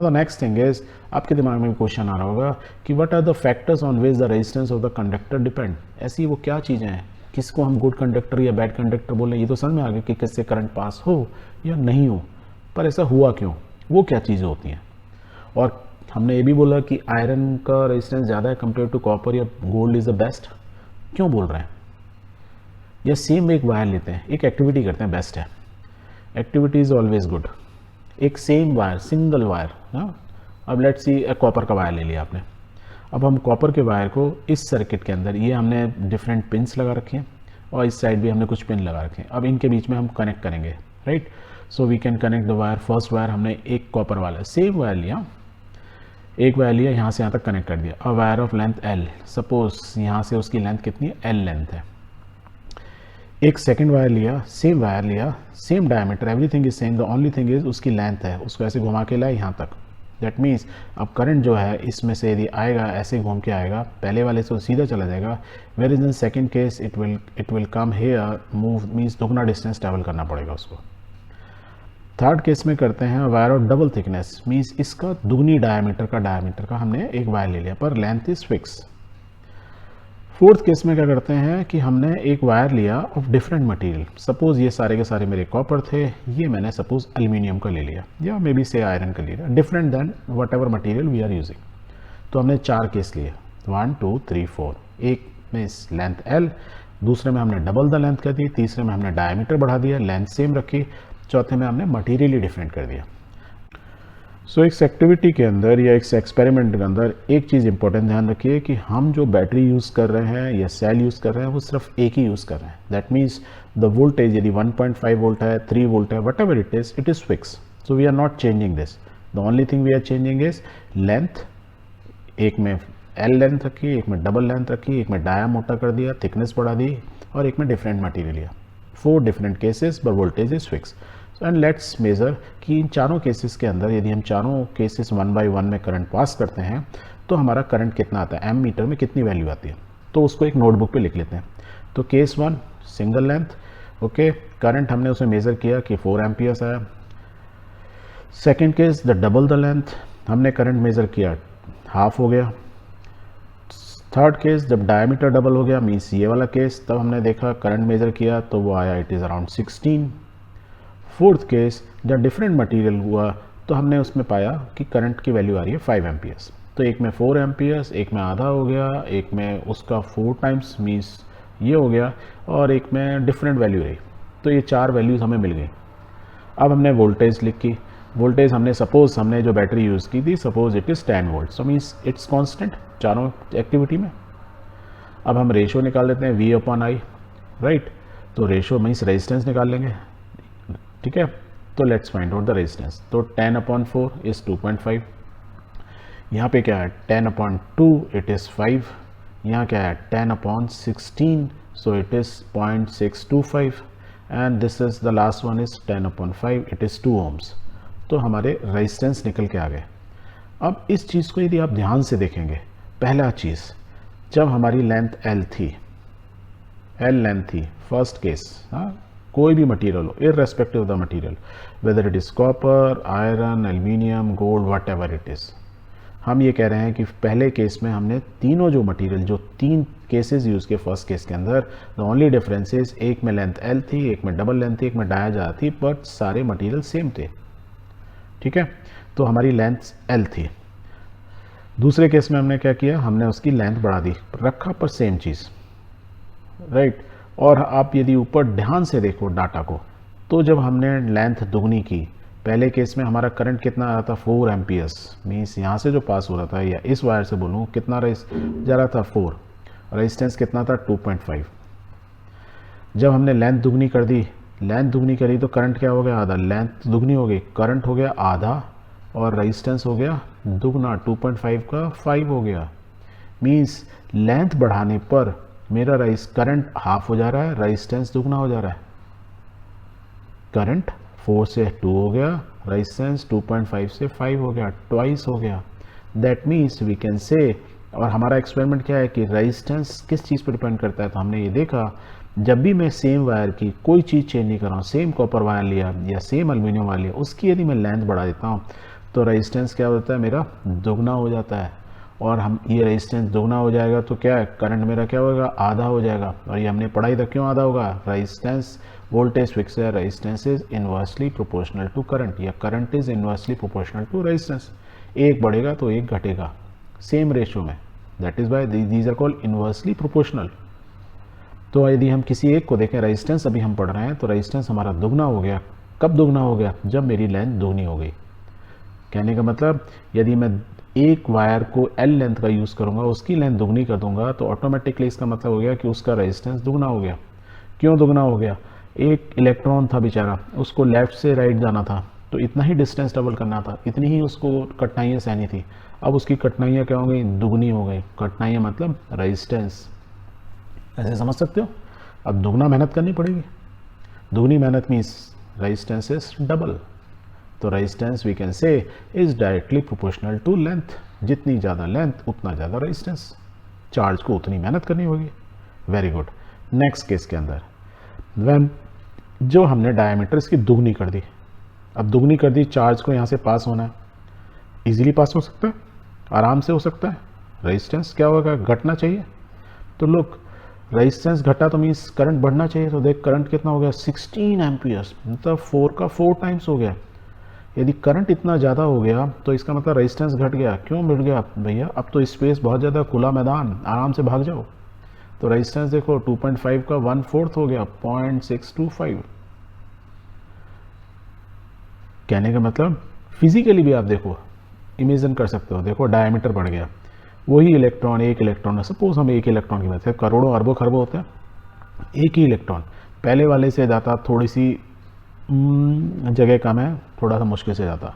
The next thing is, आपके दिमाग में क्वेश्चन आ रहा होगा कि what are the factors on which the resistance of the conductor depend. ऐसी वो क्या चीज़ें हैं, किसको हम गुड कंडक्टर या बैड कंडक्टर बोलें। ये तो समझ में आ गया कि किससे करंट पास हो या नहीं हो, पर ऐसा हुआ क्यों, वो क्या चीज़ें होती हैं। और हमने ये भी बोला कि आयरन का रेजिस्टेंस ज़्यादा है कंपेयर टू कॉपर या गोल्ड इज़ द बेस्ट, क्यों बोल रहे हैं। या सेम एक वायर लेते हैं, एक एक्टिविटी करते हैं, बेस्ट है, एक्टिविटी इज़ ऑलवेज गुड। एक सेम वायर, सिंगल वायर, हाँ, अब लेट्स सी कॉपर का वायर ले लिया आपने। अब हम कॉपर के वायर को इस सर्किट के अंदर, ये हमने डिफरेंट पिंस लगा रखे हैं और इस साइड भी हमने कुछ पिन लगा रखे हैं। अब इनके बीच में हम कनेक्ट करेंगे, right. So we can connect the wire. First wire हमने एक कॉपर वाला सेम वायर लिया, एक वायर लिया, यहाँ से यहाँ तक कनेक्ट कर दिया। A wire of length L, suppose यहाँ से उसकी लेंथ कितनी है, एल लेंथ है। एक सेकंड वायर लिया, सेम वायर लिया, same diameter, everything is same, the only thing is उसकी लेंथ है, उसको ऐसे घुमा के लाए यहाँ तक। दैट मीन्स अब करंट जो है इसमें से यदि आएगा ऐसे घूम के आएगा, पहले वाले से सीधा चला जाएगा। Whereas in second case it will come here, move means दुगना डिस्टेंस ट्रैवल करना पड़ेगा उसको। थर्ड केस में करते हैं wire of double thickness, means इसका दुगनी डायमीटर का हमने एक वायर ले लिया, पर length is fix. Fourth case में क्या करते हैं कि हमने एक वायर लिया ऑफ डिफरेंट मटेरियल, सपोज ये सारे के सारे मेरे कॉपर थे, ये मैंने सपोज एल्यूमिनियम का ले लिया या मे बी से आयरन का ले लिया, different than whatever material we are using. तो हमने 4 केस लिए, 1 2 3 4। एक में लेंथ एल, दूसरे में हमने डबल द लेंथ कर दी, तीसरे में हमने डायमीटर बढ़ा दिया, लेंथ सेम रखी, चौथे में हमने मटीरियल ही डिफरेंट कर दिया। सो इस एक्टिविटी के अंदर या इस एक्सपेरिमेंट के अंदर एक चीज़ इंपॉर्टेंट ध्यान रखिए कि हम जो बैटरी यूज़ कर रहे हैं या सेल यूज़ कर रहे हैं वो सिर्फ एक ही यूज़ कर रहे हैं। दैट मीन्स द वोल्टेज यदि 1.5 वोल्ट है, 3 वोल्ट है, whatever it is fix. So we are not changing this, the only thing we are changing is length. एक में एल लेंथ रखी, एक में डबल लेंथ रखी, एक में डाया मोटा कर दिया, थिकनेस बढ़ा दी, और एक में डिफरेंट मटीरियल लिया। 4 डिफरेंट केसेस पर voltage is fix. And let's measure कि इन चारों केसेस के अंदर यदि हम चारों केसेस 1 बाय 1 में करंट पास करते हैं तो हमारा करंट कितना आता है, एम मीटर में कितनी वैल्यू आती है। तो उसको एक नोटबुक पे लिख लेते हैं। तो case 1 single length, okay, current हमने उसे मेज़र किया कि 4 एम्पियर्स आया। Second case the double the length, हमने करंट मेज़र किया, हाफ हो गया। थर्ड केस जब डायमीटर डबल हो गया, मीन्स ये वाला केस, तब हमने देखा करंट मेज़र किया तो वो आया, it is around 16। Fourth case जब डिफरेंट मटेरियल हुआ तो हमने उसमें पाया कि करंट की वैल्यू आ रही है 5 एम्पियर्स। तो एक में 4 एम्पियर्स, एक में आधा हो गया, एक में उसका 4 टाइम्स मीन्स ये हो गया, और एक में डिफरेंट वैल्यू रही। तो ये 4 वैल्यूज़ हमें मिल गई। अब हमने वोल्टेज लिखी, वोल्टेज हमने सपोज हमने जो बैटरी यूज़ की थी, suppose it is 10 volt, so means it's constant चारों एक्टिविटी में। अब हम रेशो निकाल लेते हैं V/I, राइट। तो रेशो मीन्स रेजिस्टेंस निकाल लेंगे, ठीक है। तो let's find out the resistance. तो 10/4 इज 2.5, यहाँ पे क्या है 10/2 इट इज़ 5, यहाँ क्या है 10/16 so it is 0.625, and this is the last one is 10/5 it is 2 ohms। तो हमारे रेजिस्टेंस निकल के आ गए। अब इस चीज़ को यदि आप ध्यान से देखेंगे, पहला चीज़ जब हमारी लेंथ एल थी, एल लेंथ थी, फर्स्ट केस, हाँ, कोई भी मटेरियल हो, irrespective of the material, whether it is copper, iron, aluminium, gold, what ever it is, हम ये कह रहे हैं कि पहले केस में हमने तीनों जो मटेरियल, जो 3 केसेस यूज़ किए फर्स्ट केस के अंदर, द ओनली डिफरेंस इज एक में लेंथ एल थी, एक में डबल लेंथ थी, एक में डाया जा थी, बट सारे मटेरियल सेम थे, ठीक है। तो हमारी लेंथ एल थी। दूसरे केस में हमने क्या किया, हमने उसकी लेंथ बढ़ा दी, रखा पर सेम चीज़, राइट। और आप यदि ऊपर ध्यान से देखो डाटा को, तो जब हमने लेंथ दुगनी की, पहले केस में हमारा करंट कितना आ रहा था 4 एम्पियर्स, मीन्स यहाँ से जो पास हो रहा था, या इस वायर से बोलूँ कितना जा रहा था 4, रेजिस्टेंस कितना था 2.5। जब हमने लेंथ दुगनी कर दी, लेंथ दुगनी करी तो करंट क्या हो गया, आधा, लेंथ दुगनी हो गई, करंट हो गया आधा, और रेजिस्टेंस हो गया दुगना, 2.5 का 5 हो गया। मीन्स लेंथ बढ़ाने पर मेरा करंट हाफ हो जा रहा है, रेजिस्टेंस दुगना हो जा रहा है। करंट 4 से 2 हो गया, रेजिस्टेंस 2.5 से 5 हो गया, ट्वाइस हो गया। दैट मीन्स वी कैन से, और हमारा एक्सपेरिमेंट क्या है कि रेजिस्टेंस किस चीज़ पर डिपेंड करता है। तो हमने ये देखा, जब भी मैं सेम वायर की कोई चीज़ चेंज नहीं कर रहा हूँ, सेम कॉपर वायर लिया या सेम एल्यूमिनियम वायर लिया, उसकी यदि मैं लेंथ बढ़ा देता हूँ तो रेजिस्टेंस क्या होता है मेरा दोगुना हो जाता है, और हम ये रेजिस्टेंस दोगुना हो जाएगा तो क्या है, करंट मेरा क्या होगा, आधा हो जाएगा। और ये हमने पढ़ाई था क्यों आधा होगा, रेजिस्टेंस वोल्टेज फिक्स है, resistance is inversely proportional to current, या current is inversely proportional to resistance. एक बढ़ेगा तो एक घटेगा सेम रेशियो में, that is why these are called inversely proportional. तो यदि हम किसी एक को देखें, रेजिस्टेंस अभी हम पढ़ रहे हैं, तो रेजिस्टेंस हमारा दुगना हो गया। कब दुगना हो गया, जब मेरी लेंथ दोगुनी हो गई। कहने का मतलब यदि मैं एक वायर को एल लेंथ का यूज़ करूंगा, उसकी लेंथ दुगनी कर दूंगा, तो ऑटोमेटिकली इसका मतलब हो गया कि उसका रेजिस्टेंस दुगना हो गया। क्यों दुगना हो गया, एक इलेक्ट्रॉन था बेचारा, उसको लेफ्ट से राइट जाना था, तो इतना ही डिस्टेंस डबल करना था, इतनी ही उसको कठिनाइयाँ सहनी थी। अब उसकी कठिनाइयाँ क्या हो गई, दुगनी हो गई। कठिनाइयाँ मतलब रेजिस्टेंस, ऐसे समझ सकते हो। अब दुगना मेहनत करनी पड़ेगी, दुगनी मेहनत मीन्स रेजिस्टेंस इज डबल। तो resistance we can say is directly proportional to length, जितनी ज़्यादा लेंथ उतना ज़्यादा रेजिस्टेंस, चार्ज को उतनी मेहनत करनी होगी। Very good. नेक्स्ट केस के अंदर व्हेन जो हमने डायमीटर इसकी दुगनी कर दी, अब दुगनी कर दी, चार्ज को यहाँ से पास होना है, इजीली पास हो सकता है, आराम से हो सकता है। रेजिस्टेंस क्या होगा, घटना चाहिए। तो लोग रेजिस्टेंस घटा तो मीन्स करंट बढ़ना चाहिए। तो देख करंट कितना हो गया, 16 एम्पियर्स, मतलब 4 का 4 टाइम्स हो गया। यदि करंट इतना ज़्यादा हो गया तो इसका मतलब रेजिस्टेंस घट गया। क्यों बढ़ गया भैया, अब तो स्पेस बहुत ज़्यादा, खुला मैदान, आराम से भाग जाओ। तो रेजिस्टेंस देखो 2.5 का 1/4 हो गया, 0.625। कहने का मतलब फिजिकली भी आप देखो, इमेजिन कर सकते हो। देखो डायमीटर बढ़ गया, वही इलेक्ट्रॉन, एक इलेक्ट्रॉन, सपोज हम एक इलेक्ट्रॉन की बात करें, करोड़ों अरबों खरबों होते हैं, एक ही इलेक्ट्रॉन पहले वाले से जाता, थोड़ी सी जगह कम है, थोड़ा सा मुश्किल से जाता।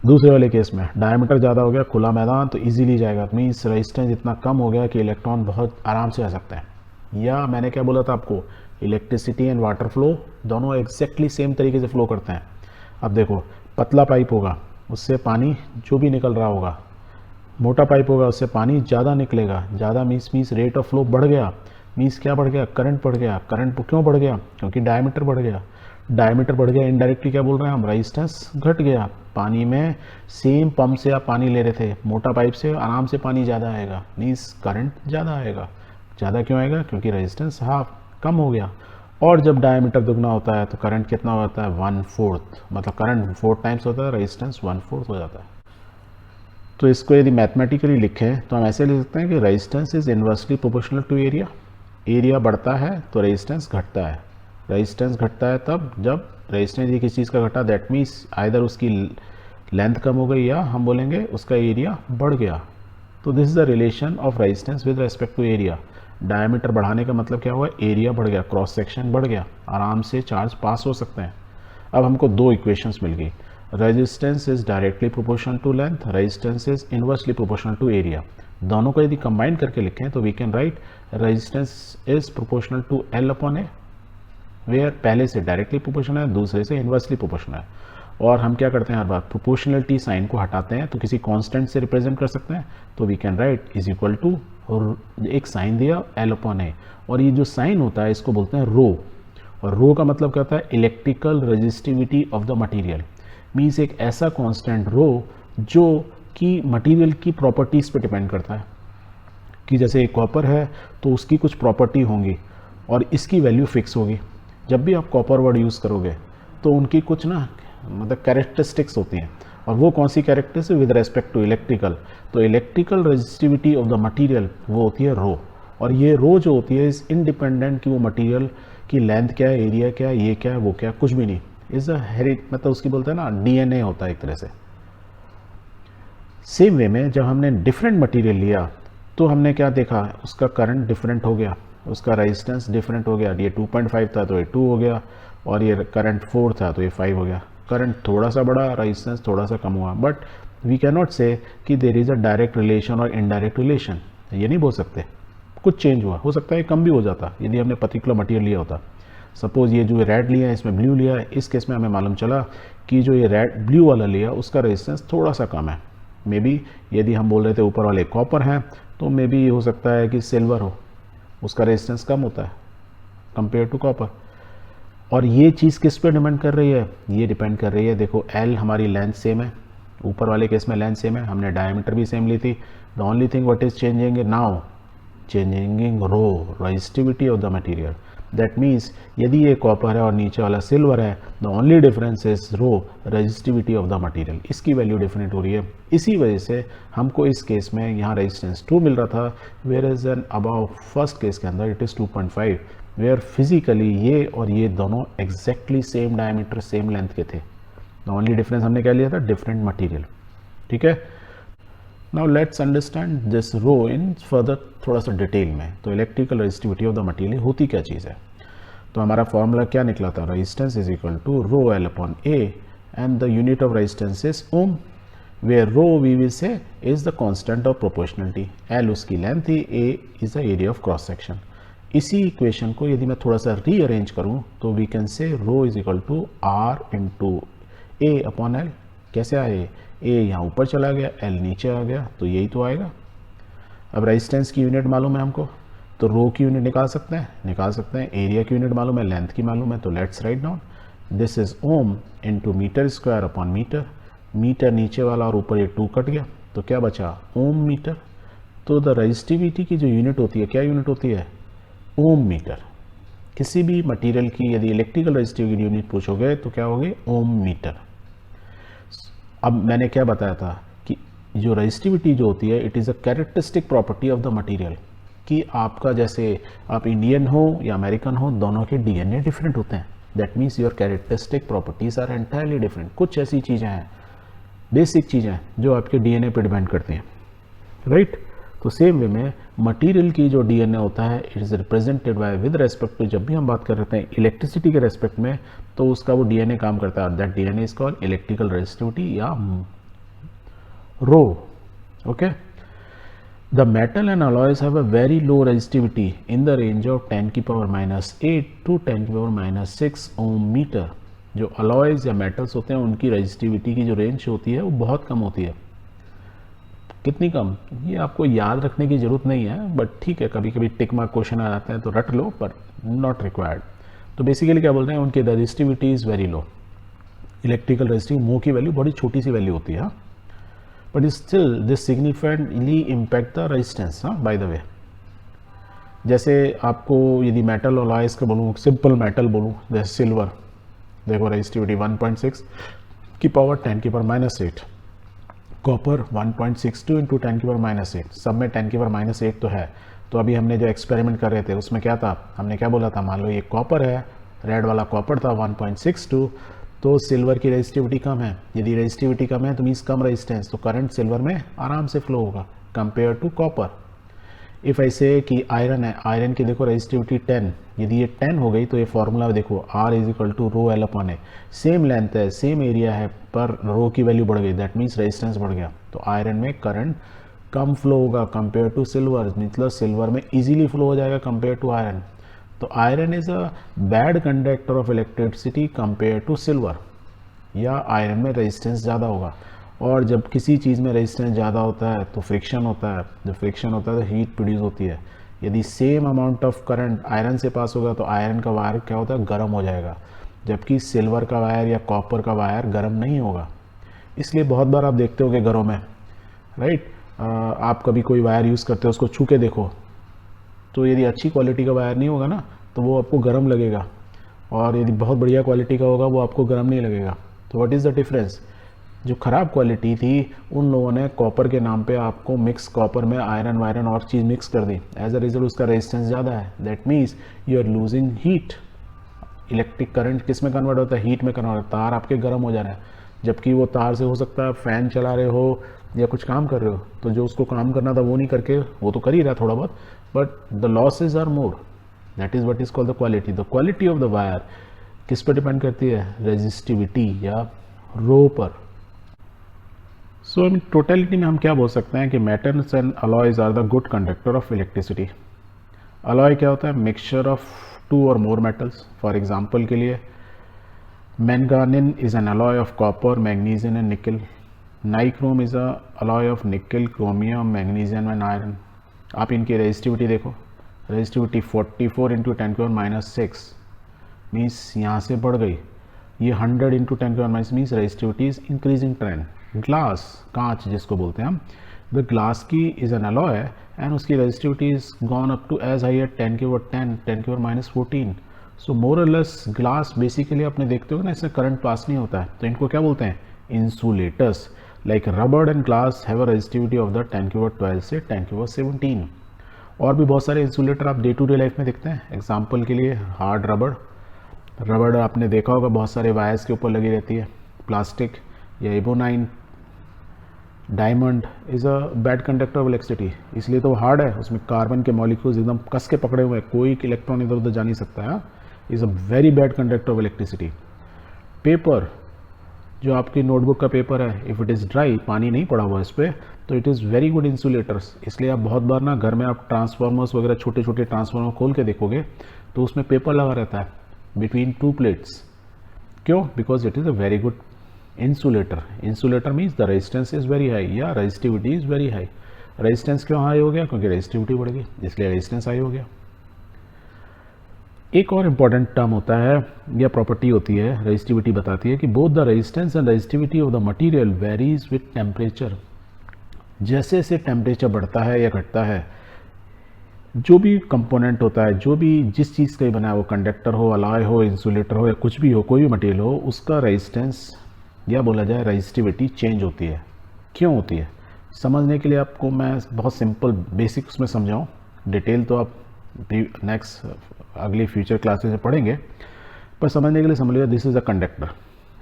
दूसरे वाले केस में डायमीटर ज़्यादा हो गया, खुला मैदान, तो इजीली जाएगा। मीन्स रेजिस्टेंस इतना कम हो गया कि इलेक्ट्रॉन बहुत आराम से आ सकते हैं। या मैंने क्या बोला था आपको, इलेक्ट्रिसिटी एंड वाटर फ्लो दोनों एग्जैक्टली सेम तरीके से फ्लो करते हैं। अब देखो पतला पाइप होगा, उससे पानी जो भी निकल रहा होगा, मोटा पाइप होगा, उससे पानी ज़्यादा निकलेगा। ज़्यादा मीन्स रेट ऑफ फ्लो बढ़ गया, मीन्स क्या बढ़ गया, करंट बढ़ गया। करंट क्यों बढ़ गया, क्योंकि डायमीटर बढ़ गया। डायमीटर बढ़ गया, इनडायरेक्टली क्या बोल रहे हैं हम, रेजिस्टेंस घट गया। पानी में सेम पंप से आप पानी ले रहे थे, मोटा पाइप से आराम से पानी ज़्यादा आएगा, मीन्स करंट ज़्यादा आएगा। ज़्यादा क्यों आएगा, क्योंकि रेजिस्टेंस हाफ कम हो गया। और जब डायमीटर दुगना होता है तो करंट कितना होता है, 1/4, मतलब करंट 4 टाइम्स होता है, रेजिस्टेंस 1/4 हो जाता है। तो इसको यदि मैथमेटिकली लिखें तो हम ऐसे लिख सकते हैं कि resistance is inversely proportional to area. Area बढ़ता है तो रेजिस्टेंस घटता है। रेजिस्टेंस घटता है तब जब रेजिस्टेंस ये किसी चीज़ का घटा, दैट मीन्स आइदर उसकी लेंथ कम हो गई या हम बोलेंगे उसका एरिया बढ़ गया। तो this is the relation of resistance with respect to area. Diameter बढ़ाने का मतलब क्या हुआ, एरिया बढ़ गया, क्रॉस सेक्शन बढ़ गया, आराम से चार्ज पास हो सकते हैं। अब हमको दो इक्वेशंस मिल गई, resistance is directly proportional to length, resistance is inversely proportional to area. दोनों को यदि कंबाइन करके लिखें तो we can write resistance is proportional to L upon A, where पहले से डायरेक्टली प्रोपोर्शनल है, दूसरे से इनवर्सली प्रोपोर्शनल है। और हम क्या करते हैं हर बार, प्रोपोर्शनलिटी साइन को हटाते हैं तो किसी कांस्टेंट से रिप्रेजेंट कर सकते हैं। तो we can write is equal to, और एक साइन दिया एल अपॉन ए, और ये जो साइन होता है इसको बोलते हैं रो। और रो का मतलब क्या होता है, electrical resistivity of the material. Means एक ऐसा कांस्टेंट रो जो कि मटेरियल की प्रॉपर्टीज़ पे डिपेंड करता है, कि जैसे एक कॉपर है तो उसकी कुछ प्रॉपर्टी होंगी और इसकी वैल्यू फिक्स होगी। जब भी आप कॉपर वर्ड यूज़ करोगे तो उनकी कुछ ना मतलब कैरेक्टरिस्टिक्स होती हैं, और वो कौन सी characteristics with respect to electrical. तो electrical resistivity of the material वो होती है रो, और ये रो जो होती है इज इंडिपेंडेंट कि वो मटेरियल की लेंथ क्या है, एरिया क्या है, ये क्या है, वो क्या है, कुछ भी नहीं। इज अ हेरिट, मतलब उसकी बोलते हैं ना डीएनए होता है एक तरह से। सेम वे में जब हमने डिफरेंट मटेरियल लिया तो हमने क्या देखा, उसका करंट डिफरेंट हो गया, उसका रेजिस्टेंस डिफरेंट हो गया। ये 2.5 था तो ये 2 हो गया, और ये करंट 4 था तो ये 5 हो गया। करंट थोड़ा सा बढ़ा, रेजिस्टेंस थोड़ा सा कम हुआ, बट वी कैन नॉट से कि there is a direct relation और इनडायरेक्ट रिलेशन। ये नहीं बोल सकते, कुछ चेंज हुआ, हो सकता है कम भी हो जाता यदि हमने पर्टिकुलर मटेरियल लिया होता। सपोज ये जो रेड लिया है इसमें ब्लू लिया है, इस केस में हमें मालूम चला कि जो ये रेड ब्लू वाला लिया उसका रेजिस्टेंस थोड़ा सा कम है। मे बी यदि हम बोल रहे थे ऊपर वाले कॉपर हैं तो मे बी हो सकता है कि सिल्वर हो, उसका रेजिस्टेंस कम होता है कंपेयर टू कॉपर। और ये चीज़ किस पे डिपेंड कर रही है, ये डिपेंड कर रही है, देखो एल हमारी लेंथ सेम है, ऊपर वाले केस में लेंथ सेम है, हमने डायमीटर भी सेम ली थी. The only thing what is changing now, changing rho resistivity of the material. That means यदि ये कॉपर है और नीचे वाला सिल्वर है, the only difference is rho resistivity of the material. इसकी वैल्यू डिफरेंट हो रही है. इसी वजह से हमको इस केस में यहाँ रेजिस्टेंस 2 मिल रहा था, वेयर इज एन अबाउ फर्स्ट केस के अंदर इट इज़ 2.5, वेयर फिजिकली ये और ये दोनों exactly same diameter same length के थे. द ओनली डिफरेंस हमने क्या लिया था, डिफरेंट मटीरियल. ठीक है. Now let's understand this rho in further थोड़ा सा डिटेल में. तो electrical resistivity of the material होती क्या चीज़ है. तो हमारा फॉर्मूला क्या निकला था, resistance is equal to rho L upon A and the unit of resistance is ohm, where rho we will say is the constant of proportionality. L उसकी length थी, A is the area of cross section. इसी equation को यदि मैं थोड़ा सा rearrange करूं तो we can say rho is equal to R into A upon L. कैसे आए, ए यहाँ ऊपर चला गया, एल नीचे आ गया, तो यही तो आएगा. अब रेजिस्टेंस की यूनिट मालूम है हमको, तो रो की यूनिट निकाल सकते हैं. एरिया की यूनिट मालूम है, लेंथ की मालूम है, तो let's write down this is ohm into meter square upon meter. Meter नीचे वाला और ऊपर ये 2 कट गया, तो क्या बचा, ओम मीटर. तो द रेजिस्टिविटी की जो यूनिट होती है, क्या यूनिट होती है, ओम मीटर. किसी भी मटेरियल की यदि इलेक्ट्रिकल रेजिस्टिविटी की यूनिट पूछोगे तो क्या होगी, ओम मीटर. अब मैंने क्या बताया था कि जो रेजिस्टिविटी जो होती है it is a characteristic property of the material. कि आपका जैसे आप इंडियन हो या अमेरिकन हो, दोनों के डीएनए डिफरेंट होते हैं. That means your characteristic properties are entirely different. कुछ ऐसी चीज़ें हैं, बेसिक चीज़ें जो आपके डीएनए पे डिपेंड करती हैं, राइट. तो सेम वे में मटेरियल की जो डीएनए होता है it is represented by with respect to, जब भी हम बात कर रहे हैं इलेक्ट्रिसिटी के रेस्पेक्ट में, तो उसका वो डीएनए काम करता है. That DNA is called electrical resistivity या rho. Okay. The metal and alloys have a very low resistivity in the range of 10 की पावर -8 टू 10 की पावर -6 ओम मीटर. जो अलॉयज या मेटल्स होते हैं उनकी रेजिस्टिविटी की जो रेंज होती है वो बहुत कम होती है. कितनी कम, ये आपको याद रखने की जरूरत नहीं है, बट ठीक है, कभी कभी टिक मार्क क्वेश्चन आ जाते हैं तो रट लो, पर नॉट रिक्वायर्ड. तो बेसिकली क्या बोल रहे हैं, उनकी resistivity is very low. Electrical resistivity मो की वैल्यू बड़ी छोटी सी वैल्यू होती है, but still this significantly impact the resistance. By the way, जैसे आपको यदि मेटल और अलॉयज का बोलूँ, सिंपल मेटल बोलूँ जैसे सिल्वर, देखो रेजिस्टिविटी 1.6 की पावर 10 की पावर -8, कॉपर 1.62 इंटू 10 की पावर -8, सब में 10 की पावर -8 तो है. तो अभी हमने जो एक्सपेरिमेंट कर रहे थे उसमें क्या था, हमने क्या बोला था, मान लो ये कॉपर है, रेड वाला कॉपर था 1.62, तो सिल्वर की रेजिस्टिविटी कम है. यदि रेजिस्टिविटी कम है तो मीन्स कम रेजिस्टेंस, तो करंट सिल्वर में आराम से फ्लो होगा कंपेयर टू कॉपर. इफ़ ऐसे कि आयरन है, आयरन की देखो रेजिस्टिविटी 10, यदि ये 10 हो गई तो ये फॉर्मूला देखो R is equal to rho L upon A. Same length है, सेम एरिया है, पर रो की वैल्यू बढ़ गई, दैट मीन्स रेजिस्टेंस बढ़ गया. तो आयरन में करंट कम फ्लो होगा कंपेयर टू सिल्वर, मतलब सिल्वर में इजीली फ्लो हो जाएगा कंपेयर टू आयरन. तो iron is a bad conductor of electricity compare to silver, या आयरन में रेजिस्टेंस ज़्यादा होगा. और जब किसी चीज़ में रेजिस्टेंस ज़्यादा होता है तो फ्रिक्शन होता है, जब फ्रिक्शन होता है तो हीट प्रोड्यूस होती है. यदि same amount of current iron से पास होगा तो आयरन का वायर क्या होता है, गर्म हो जाएगा, जबकि सिल्वर का वायर या कॉपर का वायर गर्म नहीं होगा. इसलिए बहुत बार आप देखते होगे घरों में, राइट, आप कभी कोई वायर यूज़ करते हो उसको छू के देखो, तो यदि अच्छी क्वालिटी का वायर नहीं होगा ना तो वो आपको गर्म लगेगा, और यदि बहुत बढ़िया क्वालिटी का होगा वो आपको गर्म नहीं लगेगा. तो व्हाट इज़ द डिफरेंस, जो ख़राब क्वालिटी थी उन लोगों ने कॉपर के नाम पे आपको मिक्स कॉपर में आयरन वायरन और चीज़ मिक्स कर दी, एज अ रिजल्ट उसका रेजिस्टेंस ज़्यादा है. That means you are losing heat. Electric current किस में कन्वर्ट होता है, हीट में कन्वर्ट होता है. तार आपके गर्म हो जा रहे हैं, जबकि वो तार से हो सकता है फैन चला रहे हो या कुछ काम कर रहे हो, तो जो उसको काम करना था वो नहीं करके, वो तो कर ही रहा थोड़ा बहुत, but the losses are more. That is what is called the quality. The quality of the wire किस पर डिपेंड करती है, रेजिस्टिविटी या रो पर. सो इन टोटलिटी में हम क्या बोल सकते हैं कि metals and alloys are the good conductor of electricity. Alloy क्या होता है, मिक्सचर ऑफ 2 और मोर मेटल्स. फॉर एग्जांपल के लिए manganin is an alloy of copper, magnesium and nickel. Nichrome is a alloy of nickel, chromium, magnesium and iron. आप इनकी resistivity देखो, resistivity 44 into 10 की पावर -6 मीन्स यहाँ से बढ़ गई, ये 100 इंटू 10 की power means resistivity is increasing trend. Glass, कांच जिसको बोलते हैं हम, द ग्लास की इज एन अलॉय एंड उसकी resistivity is gone up to as high at 10 की पावर 10, 10 की पावर माइनस 14। सो मोर और लेस ग्लास बेसिकली अपने देखते हो ना, इसमें करंट पास नहीं होता है, तो इनको क्या बोलते हैं, insulators. Like rubber and glass have a resistivity of the 10 की पावर 12 से 10 की पावर 17। और भी बहुत सारे इंसुलेटर आप डे टू डे लाइफ में देखते हैं। एग्जाम्पल के लिए हार्ड रबड़, रबड़ आपने देखा होगा बहुत सारे वायर्स के ऊपर लगी रहती है। प्लास्टिक या ebonite, diamond is a bad conductor of electricity, इसलिए तो वो हार्ड है, उसमें कार्बन के मॉलिक्यूल्स एकदम कस के पकड़े हुए हैं, कोई इलेक्ट्रॉन इधर उधर जा नहीं सकता है। Is a very bad conductor of electricity. Paper, जो आपकी नोटबुक का पेपर है, इफ़ इट इज़ ड्राई, पानी नहीं पड़ा हुआ इस पर, तो it is very good insulators. इसलिए आप बहुत बार ना घर में आप ट्रांसफार्मर्स वगैरह छोटे छोटे ट्रांसफार्मर खोल के देखोगे तो उसमें पेपर लगा रहता है बिटवीन टू प्लेट्स। क्यों? Because it is a very good insulator. Insulator means the resistance is very high या resistivity is very high. Resistance क्यों हाई हो गया? क्योंकि रेजिस्टिविटी बढ़ गई, इसलिए रेजिस्टेंस हाई हो गया। एक और इम्पॉर्टेंट टर्म होता है या प्रॉपर्टी होती है, रेजिस्टिविटी बताती है कि both the resistance and resistivity of the material varies with temperature. जैसे जैसे टेम्परेचर बढ़ता है या घटता है, जो भी कंपोनेंट होता है, जो भी जिस चीज़ का ही बना है, वो कंडक्टर हो, अलॉय हो, इंसुलेटर हो या कुछ भी हो, कोई भी मटेरियल हो, उसका रेजिस्टेंस या बोला जाए रेजिस्टिविटी चेंज होती है। क्यों होती है? समझने के लिए आपको मैं बहुत सिंपल बेसिक उसमें समझाऊँ, डिटेल तो आप नेक्स्ट अगली फ्यूचर क्लासेस में पढ़ेंगे, पर समझने के लिए समझ लिया। दिस इज़ अ कंडक्टर,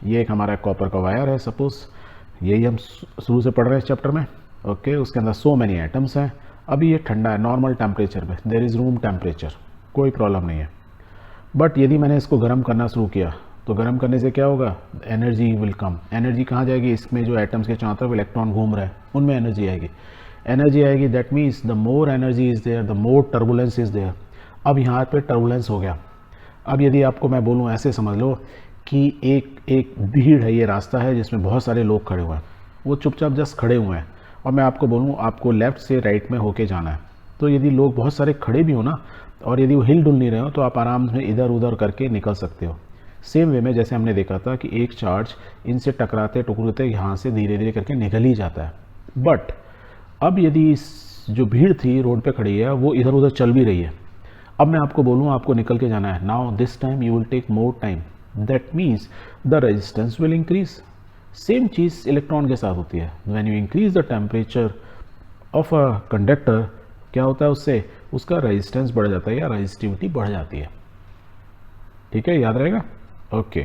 ये एक हमारा कॉपर का वायर है सपोज, यही हम शुरू से पढ़ रहे हैं इस चैप्टर में। ओके, उसके अंदर सो मैनी एटम्स हैं। अभी ये ठंडा है, नॉर्मल टेम्परेचर पे, देयर इज़ रूम टेम्परेचर, कोई प्रॉब्लम नहीं है। बट यदि मैंने इसको गर्म करना शुरू किया तो गर्म करने से क्या होगा? Energy will come. एनर्जी कहाँ जाएगी? इसमें जो एटम्स के चारों तरफ इलेक्ट्रॉन घूम रहे हैं उनमें एनर्जी आएगी। एनर्जी आएगी, that means the more energy is there the more turbulence is there. अब यहाँ पे टर्बुलेंस हो गया। अब यदि आपको मैं बोलूँ, ऐसे समझ लो कि एक भीड़ है, ये रास्ता है जिसमें बहुत सारे लोग खड़े हुए हैं, वो चुपचाप जस्ट खड़े हुए हैं, और मैं आपको बोलूँ आपको लेफ़्ट से राइट में होके जाना है, तो यदि लोग बहुत सारे खड़े भी हो ना, और यदि वो हिल डुल नहीं रहे हो, तो आप आराम से इधर उधर करके निकल सकते हो। सेम वे में जैसे हमने देखा था कि एक चार्ज इनसे टकराते टकराते यहाँ से धीरे धीरे करके निकल ही जाता है। बट अब यदि जो भीड़ थी रोड पे खड़ी है, वो इधर उधर चल भी रही है, अब मैं आपको बोलूँ आपको निकल के जाना है, now this time you will take more time, that means the resistance will increase. Same चीज़ इलेक्ट्रॉन के साथ होती है। When you increase the temperature of a conductor, क्या होता है उससे? उसका रेजिस्टेंस बढ़ जाता है या रेजिस्टिविटी बढ़ जाती है। ठीक है, याद रहेगा। Okay,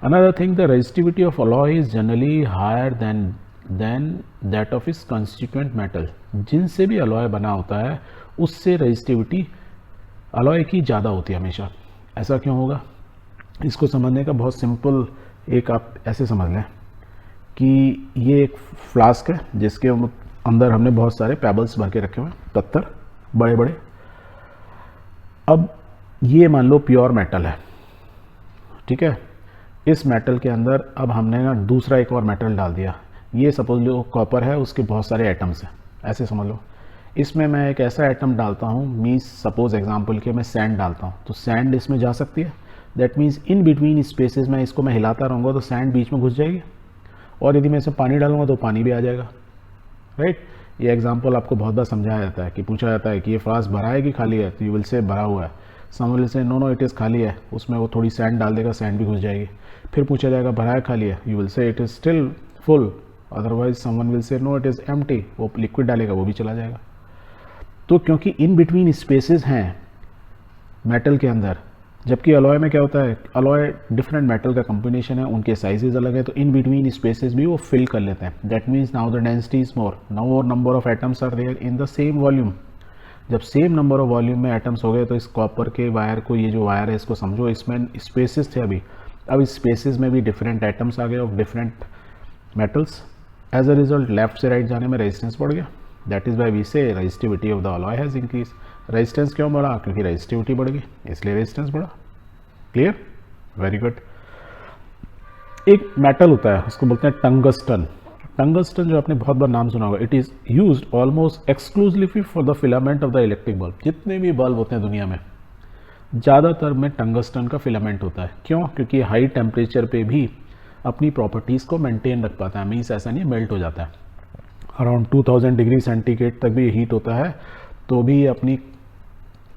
another thing, the resistivity of alloy is generally higher than that of is constituent metal. जिनसे भी अलॉय बना होता है उससे रेजिस्टिविटी अलॉय की ज़्यादा होती है हमेशा। ऐसा क्यों होगा? इसको समझने का बहुत सिंपल एक आप ऐसे समझ लें कि ये एक फ्लास्क है जिसके अंदर हमने बहुत सारे पेबल्स भर के रखे हुए हैं, पत्थर बड़े बड़े। अब ये मान लो प्योर मेटल है, ठीक है। इस मेटल के अंदर अब हमने ना दूसरा एक और मेटल डाल दिया। ये सपोज लो कॉपर है, उसके बहुत सारे एटम्स हैं, ऐसे समझ लो। इसमें मैं एक ऐसा एटम डालता हूँ, मीन्स सपोज एग्जांपल के मैं सैंड डालता हूँ, तो सैंड इसमें जा सकती है। That means in between spaces में इसको मैं हिलाता रहूँगा तो सैंड बीच में घुस जाएगी, और यदि मैं इसमें पानी डालूंगा तो पानी भी आ जाएगा, राइट। ये एग्जांपल आपको बहुत बार समझाया जाता है कि पूछा जाता है कि ये फ्लास्क भरा है कि खाली है, तो यू विल से भरा हुआ है। Some will say no it is खाली है, उसमें वो थोड़ी सैंड डाल देगा, सैंड भी घुस जाएगी। फिर पूछा जाएगा भरा है खाली है, you will say it is still full, otherwise someone will say no it is empty, वो लिक्विड डालेगा वो भी चला जाएगा। तो क्योंकि इन बिटवीन स्पेसेस हैं मेटल के अंदर, जबकि अलॉय में क्या होता है, अलॉय डिफरेंट मेटल का कॉम्बिनेशन है, उनके साइजेस अलग है, तो इन बिटवीन स्पेसेस भी वो फिल कर लेते हैं। That means now the density is more, now number of atoms are there in the same volume. जब सेम नंबर ऑफ वॉल्यूम में एटम्स हो गए तो इस कॉपर के वायर को, ये जो वायर है इसको समझो, इसमें स्पेसेस थे अभी, अब इस स्पेसेस में भी डिफरेंट एटम्स आ गए of different metals. As a result left से राइट जाने में रेजिस्टेंस बढ़ गया। That is why we say resistivity of the alloy has increase. Resistance क्यों बढ़ा? क्योंकि रेजिस्टिविटी बढ़ गई, इसलिए रेजिस्टेंस बढ़ा। क्लियर? Very good. एक मेटल होता है उसको बोलते हैं टंगस्टन। टंगस्टन जो आपने बहुत बार नाम सुना होगा, it is used almost exclusively for the filament of the electric bulb. जितने भी बल्ब होते हैं दुनिया में ज़्यादातर में टंगस्टन का फिलामेंट होता है। क्यों? क्योंकि हाई टेम्परेचर पे भी अपनी प्रॉपर्टीज़ को मेंटेन रख पाता है, मीन्स ऐसा नहीं मेल्ट हो जाता है। अराउंड 2000 डिग्री सेंटीग्रेड तक भी हीट होता है तो भी अपनी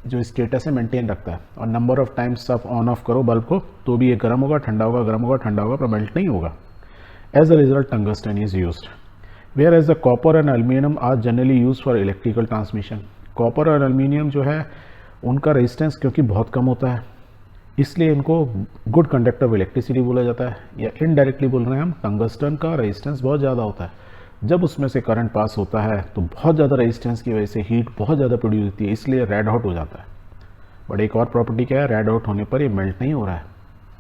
जो स्टेटस है मेंटेन रखता है। और नंबर ऑफ टाइम्स आप ऑन ऑफ करो बल्ब को तो भी ये गर्म होगा, ठंडा होगा, गर्म होगा, ठंडा होगा, पर मेल्ट नहीं होगा। As a result tungsten is used, whereas the copper and aluminium are generally use for electrical transmission. Copper और एल्यूमिनियम जो है उनका रेजिस्टेंस क्योंकि बहुत कम होता है इसलिए इनको गुड कंडक्टर ऑफ इलेक्ट्रिसिटी बोला जाता है, या इनडायरेक्टली बोल रहे हैं हम टंगस्टन का रेजिस्टेंस बहुत ज़्यादा होता है। जब उसमें से करंट पास होता है तो बहुत ज़्यादा रेजिस्टेंस की वजह से हीट बहुत ज़्यादा प्रोड्यूस होती है, इसलिए रेड हॉट हो जाता है। बट एक और प्रॉपर्टी क्या है, रेड हॉट होने पर ये मेल्ट नहीं हो रहा है।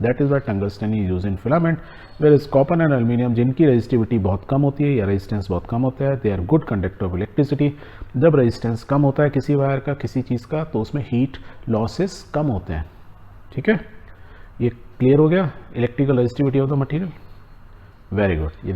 That is why tungsten is use in filament, whereas copper and aluminium जिनकी रेजिस्टिविटी बहुत कम होती है या रेजिस्टेंस बहुत कम होता है, they are good conductor of electricity. जब रेजिस्टेंस कम होता है किसी वायर का, किसी चीज़ का, तो उसमें हीट लॉसेस कम होते हैं। ठीक है, ये क्लियर हो गया electrical resistivity of the material. Very good. यदि